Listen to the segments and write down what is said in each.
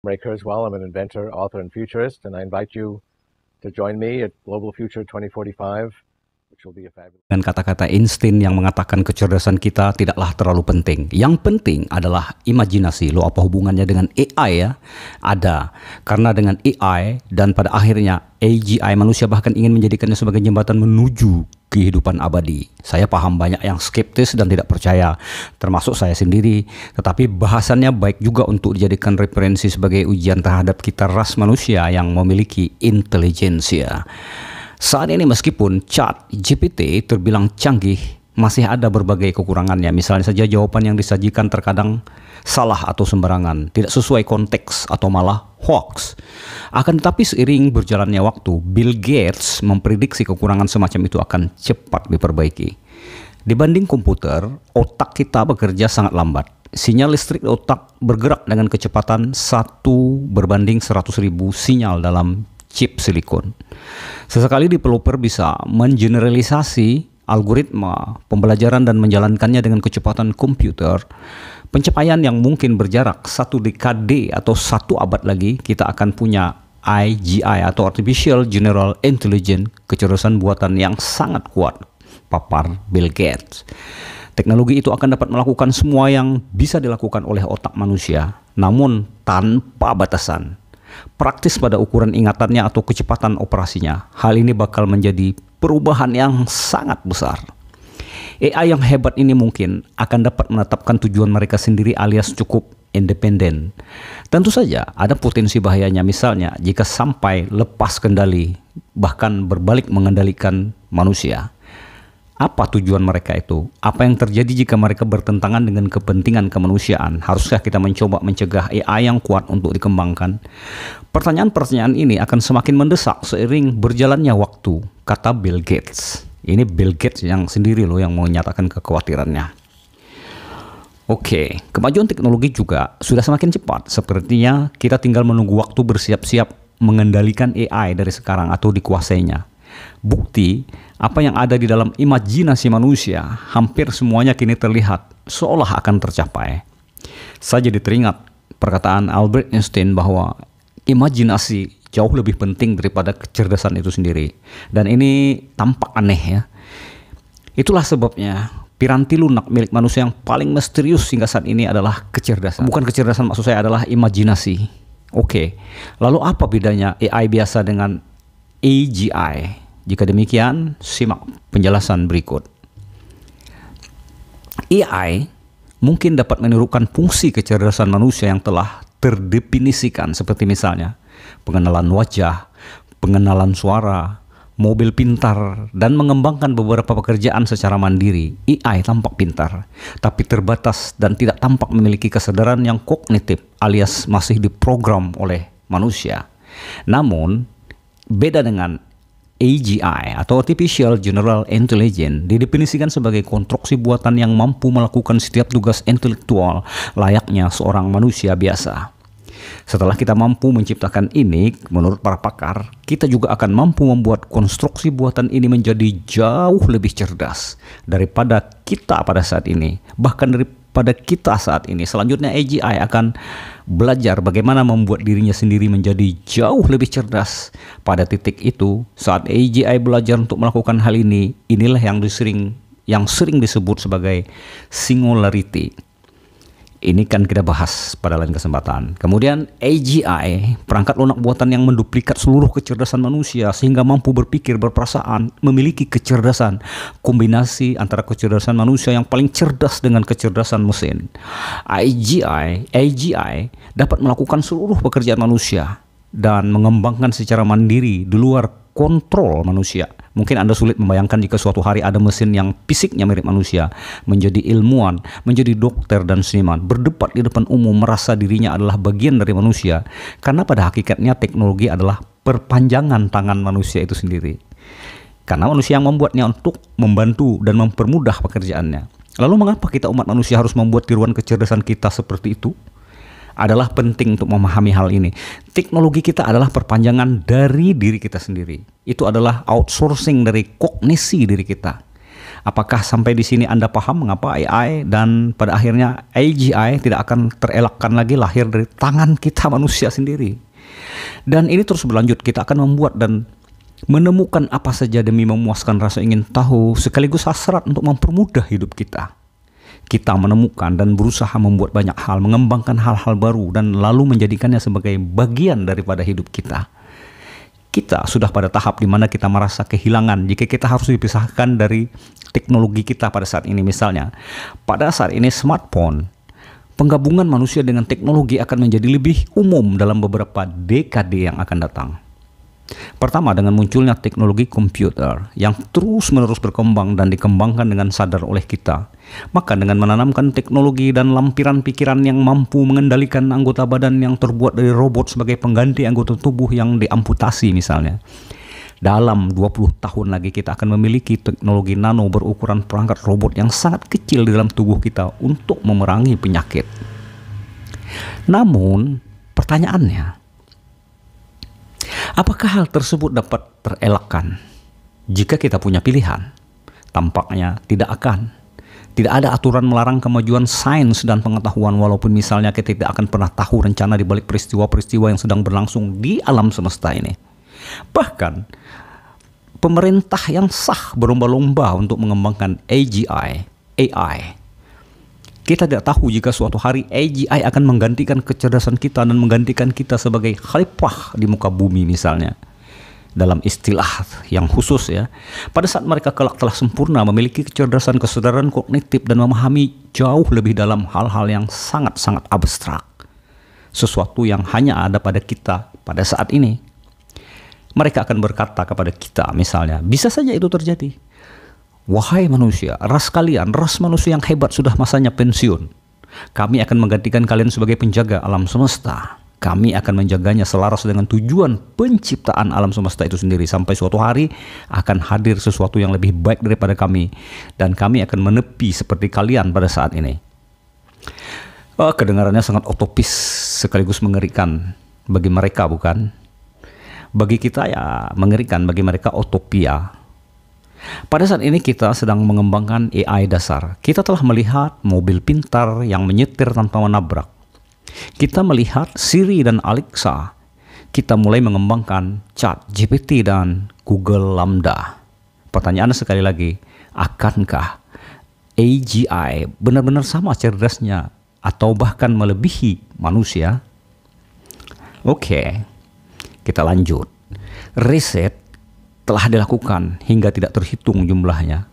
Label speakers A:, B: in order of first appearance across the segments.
A: Raker as well. I'm an inventor, author, and futurist, and I invite you to join me at Global Future 2045, which will be a fabulous.
B: Dan kata-kata Einstein yang mengatakan kecerdasan kita tidaklah terlalu penting. Yang penting adalah imajinasi. Lo apa hubungannya dengan AI ya? Ada. Karena dengan AI dan pada akhirnya AGI, manusia bahkan ingin menjadikannya sebagai jembatan menuju kehidupan abadi. Saya paham banyak yang skeptis dan tidak percaya, termasuk saya sendiri. Tetapi bahasannya baik juga untuk dijadikan referensi sebagai ujian terhadap kita ras manusia yang memiliki intelijensia. Saat ini meskipun ChatGPT terbilang canggih, masih ada berbagai kekurangannya. Misalnya saja jawaban yang disajikan terkadang salah atau sembarangan, tidak sesuai konteks atau malah hoax. Akan tetapi seiring berjalannya waktu, Bill Gates memprediksi kekurangan semacam itu akan cepat diperbaiki. Dibanding komputer, otak kita bekerja sangat lambat. Sinyal listrik otak bergerak dengan kecepatan 1:100.000 sinyal dalam chip silikon. Sesekali developer bisa mengeneralisasi algoritma pembelajaran dan menjalankannya dengan kecepatan komputer. Pencapaian yang mungkin berjarak 1 dekade atau 1 abad lagi, kita akan punya AGI atau Artificial General Intelligence, kecerdasan buatan yang sangat kuat, papar Bill Gates. Teknologi itu akan dapat melakukan semua yang bisa dilakukan oleh otak manusia, namun tanpa batasan. Praktis pada ukuran ingatannya atau kecepatan operasinya. Hal ini bakal menjadi perubahan yang sangat besar. AI yang hebat ini mungkin akan dapat menetapkan tujuan mereka sendiri alias cukup independen. Tentu saja ada potensi bahayanya, misalnya jika sampai lepas kendali, bahkan berbalik mengendalikan manusia. Apa tujuan mereka itu? Apa yang terjadi jika mereka bertentangan dengan kepentingan kemanusiaan? Haruskah kita mencoba mencegah AI yang kuat untuk dikembangkan? Pertanyaan-pertanyaan ini akan semakin mendesak seiring berjalannya waktu, kata Bill Gates. Ini Bill Gates yang sendiri loh yang menyatakan kekhawatirannya. Oke, kemajuan teknologi juga sudah semakin cepat. Sepertinya kita tinggal menunggu waktu bersiap-siap mengendalikan AI dari sekarang atau dikuasainya. Bukti apa yang ada di dalam imajinasi manusia hampir semuanya kini terlihat seolah akan tercapai. Saya jadi teringat perkataan Albert Einstein bahwa imajinasi jauh lebih penting daripada kecerdasan itu sendiri. Dan ini tampak aneh ya. Itulah sebabnya piranti lunak milik manusia yang paling misterius hingga saat ini adalah kecerdasan. Bukan kecerdasan, maksud saya adalah imajinasi. Oke, lalu apa bedanya AI biasa dengan AGI? Jika demikian, simak penjelasan berikut. AI mungkin dapat menirukan fungsi kecerdasan manusia yang telah terdefinisikan, seperti misalnya pengenalan wajah, pengenalan suara, mobil pintar, dan mengembangkan beberapa pekerjaan secara mandiri. AI tampak pintar, tapi terbatas dan tidak tampak memiliki kesadaran yang kognitif alias masih diprogram oleh manusia. Namun, beda dengan AGI atau Artificial General Intelligence didefinisikan sebagai konstruksi buatan yang mampu melakukan setiap tugas intelektual layaknya seorang manusia biasa. Setelah kita mampu menciptakan ini, menurut para pakar, kita juga akan mampu membuat konstruksi buatan ini menjadi jauh lebih cerdas daripada kita pada saat ini, bahkan daripada kita saat ini. Selanjutnya AGI akan belajar bagaimana membuat dirinya sendiri menjadi jauh lebih cerdas. Pada titik itu, saat AGI belajar untuk melakukan hal ini, inilah yang sering disebut sebagai singularity. Ini kan kita bahas pada lain kesempatan. Kemudian AGI, perangkat lunak buatan yang menduplikat seluruh kecerdasan manusia sehingga mampu berpikir, berperasaan, memiliki kecerdasan. Kombinasi antara kecerdasan manusia yang paling cerdas dengan kecerdasan mesin. AGI dapat melakukan seluruh pekerjaan manusia dan mengembangkan secara mandiri di luar kontrol manusia. Mungkin Anda sulit membayangkan jika suatu hari ada mesin yang fisiknya mirip manusia, menjadi ilmuwan, menjadi dokter dan seniman, berdebat di depan umum, merasa dirinya adalah bagian dari manusia, karena pada hakikatnya teknologi adalah perpanjangan tangan manusia itu sendiri. Karena manusia yang membuatnya untuk membantu dan mempermudah pekerjaannya. Lalu mengapa kita umat manusia harus membuat tiruan kecerdasan kita seperti itu? Adalah penting untuk memahami hal ini. Teknologi kita adalah perpanjangan dari diri kita sendiri. Itu adalah outsourcing dari kognisi diri kita. Apakah sampai di sini Anda paham mengapa AI dan pada akhirnya AGI tidak akan terelakkan lagi lahir dari tangan kita manusia sendiri? Dan ini terus berlanjut, kita akan membuat dan menemukan apa saja demi memuaskan rasa ingin tahu sekaligus hasrat untuk mempermudah hidup kita. Kita menemukan dan berusaha membuat banyak hal, mengembangkan hal-hal baru dan lalu menjadikannya sebagai bagian daripada hidup kita. Kita sudah pada tahap di mana kita merasa kehilangan jika kita harus dipisahkan dari teknologi kita pada saat ini. Misalnya, pada saat ini smartphone, penggabungan manusia dengan teknologi akan menjadi lebih umum dalam beberapa dekade yang akan datang. Pertama, dengan munculnya teknologi komputer yang terus-menerus berkembang dan dikembangkan dengan sadar oleh kita. Maka dengan menanamkan teknologi dan lampiran pikiran yang mampu mengendalikan anggota badan yang terbuat dari robot sebagai pengganti anggota tubuh yang diamputasi misalnya. Dalam 20 tahun lagi kita akan memiliki teknologi nano berukuran perangkat robot yang sangat kecil di dalam tubuh kita untuk memerangi penyakit. Namun, pertanyaannya, apakah hal tersebut dapat terelakkan jika kita punya pilihan? Tampaknya tidak akan. Tidak ada aturan melarang kemajuan sains dan pengetahuan walaupun misalnya kita tidak akan pernah tahu rencana di balik peristiwa-peristiwa yang sedang berlangsung di alam semesta ini. Bahkan, pemerintah yang sah berlomba-lomba untuk mengembangkan AGI, AI. Kita tidak tahu jika suatu hari AGI akan menggantikan kecerdasan kita dan menggantikan kita sebagai khalifah di muka bumi misalnya. Dalam istilah yang khusus ya, pada saat mereka kelak telah sempurna memiliki kecerdasan, kesadaran kognitif dan memahami jauh lebih dalam hal-hal yang sangat-sangat abstrak. Sesuatu yang hanya ada pada kita pada saat ini. Mereka akan berkata kepada kita misalnya, bisa saja itu terjadi. Wahai manusia, ras kalian, ras manusia yang hebat sudah masanya pensiun. Kami akan menggantikan kalian sebagai penjaga alam semesta. Kami akan menjaganya selaras dengan tujuan penciptaan alam semesta itu sendiri. Sampai suatu hari akan hadir sesuatu yang lebih baik daripada kami. Dan kami akan menepi seperti kalian pada saat ini. Kedengarannya sangat utopis sekaligus mengerikan bagi mereka, bukan? Bagi kita ya mengerikan, bagi mereka utopia. Pada saat ini kita sedang mengembangkan AI dasar. Kita telah melihat mobil pintar yang menyetir tanpa menabrak. Kita melihat Siri dan Alexa. Kita mulai mengembangkan ChatGPT dan Google Lambda. Pertanyaan sekali lagi, akankah AGI benar-benar sama cerdasnya atau bahkan melebihi manusia? Oke, kita lanjut. Riset telah dilakukan hingga tidak terhitung jumlahnya,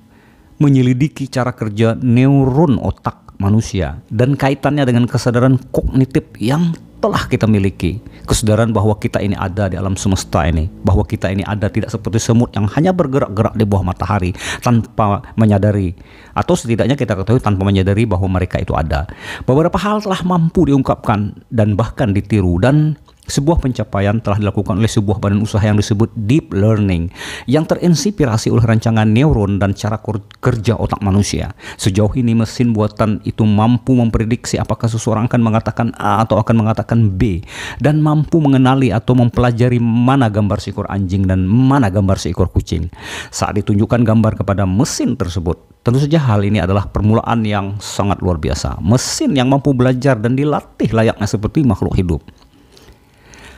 B: menyelidiki cara kerja neuron otak manusia dan kaitannya dengan kesadaran kognitif yang telah kita miliki. Kesadaran bahwa kita ini ada di alam semesta ini, bahwa kita ini ada tidak seperti semut yang hanya bergerak-gerak di bawah matahari tanpa menyadari, atau setidaknya kita ketahui tanpa menyadari bahwa mereka itu ada. Beberapa hal telah mampu diungkapkan dan bahkan ditiru, dan sebuah pencapaian telah dilakukan oleh sebuah badan usaha yang disebut Deep Learning yang terinspirasi oleh rancangan neuron dan cara kerja otak manusia. Sejauh ini mesin buatan itu mampu memprediksi apakah seseorang akan mengatakan A atau akan mengatakan B, dan mampu mengenali atau mempelajari mana gambar seekor anjing dan mana gambar seekor kucing. Saat ditunjukkan gambar kepada mesin tersebut, tentu saja hal ini adalah permulaan yang sangat luar biasa. Mesin yang mampu belajar dan dilatih layaknya seperti makhluk hidup.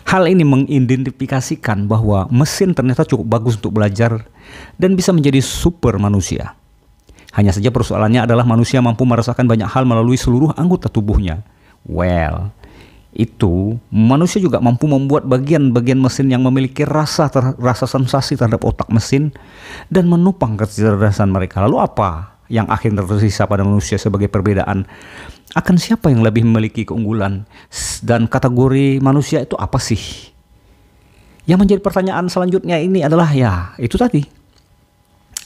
B: Hal ini mengidentifikasikan bahwa mesin ternyata cukup bagus untuk belajar dan bisa menjadi super manusia. Hanya saja persoalannya adalah manusia mampu merasakan banyak hal melalui seluruh anggota tubuhnya. Well, itu manusia juga mampu membuat bagian-bagian mesin yang memiliki rasa sensasi terhadap otak mesin dan menopang kecerdasan mereka. Lalu apa yang akhirnya tersisa pada manusia sebagai perbedaan? Akan siapa yang lebih memiliki keunggulan? Dan kategori manusia itu apa sih? Yang menjadi pertanyaan selanjutnya ini adalah ya itu tadi.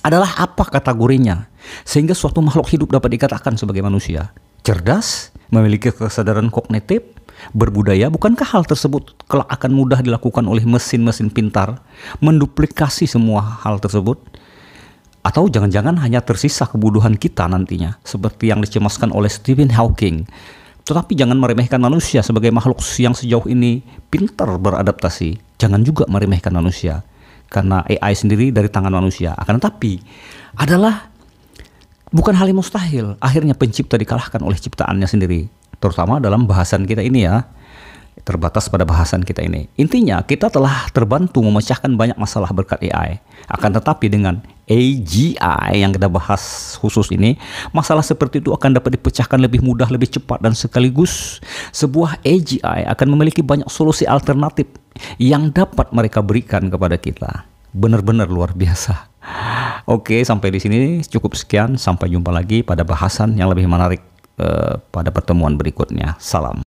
B: Adalah apa kategorinya? Sehingga suatu makhluk hidup dapat dikatakan sebagai manusia. Cerdas, memiliki kesadaran kognitif, berbudaya. Bukankah hal tersebut kelak akan mudah dilakukan oleh mesin-mesin pintar? Menduplikasi semua hal tersebut? Atau jangan-jangan hanya tersisa kebutuhan kita nantinya, seperti yang dicemaskan oleh Stephen Hawking. Tetapi jangan meremehkan manusia sebagai makhluk yang sejauh ini pintar beradaptasi. Jangan juga meremehkan manusia, karena AI sendiri dari tangan manusia. Akan tetapi adalah bukan hal yang mustahil. Akhirnya pencipta dikalahkan oleh ciptaannya sendiri. Terutama dalam bahasan kita ini ya. Terbatas pada bahasan kita ini. Intinya kita telah terbantu memecahkan banyak masalah berkat AI. Akan tetapi dengan AGI yang kita bahas khusus ini, masalah seperti itu akan dapat dipecahkan lebih mudah, lebih cepat, dan sekaligus sebuah AGI akan memiliki banyak solusi alternatif yang dapat mereka berikan kepada kita. Benar-benar luar biasa. Oke, sampai di sini cukup sekian. Sampai jumpa lagi pada bahasan yang lebih menarik pada pertemuan berikutnya. Salam.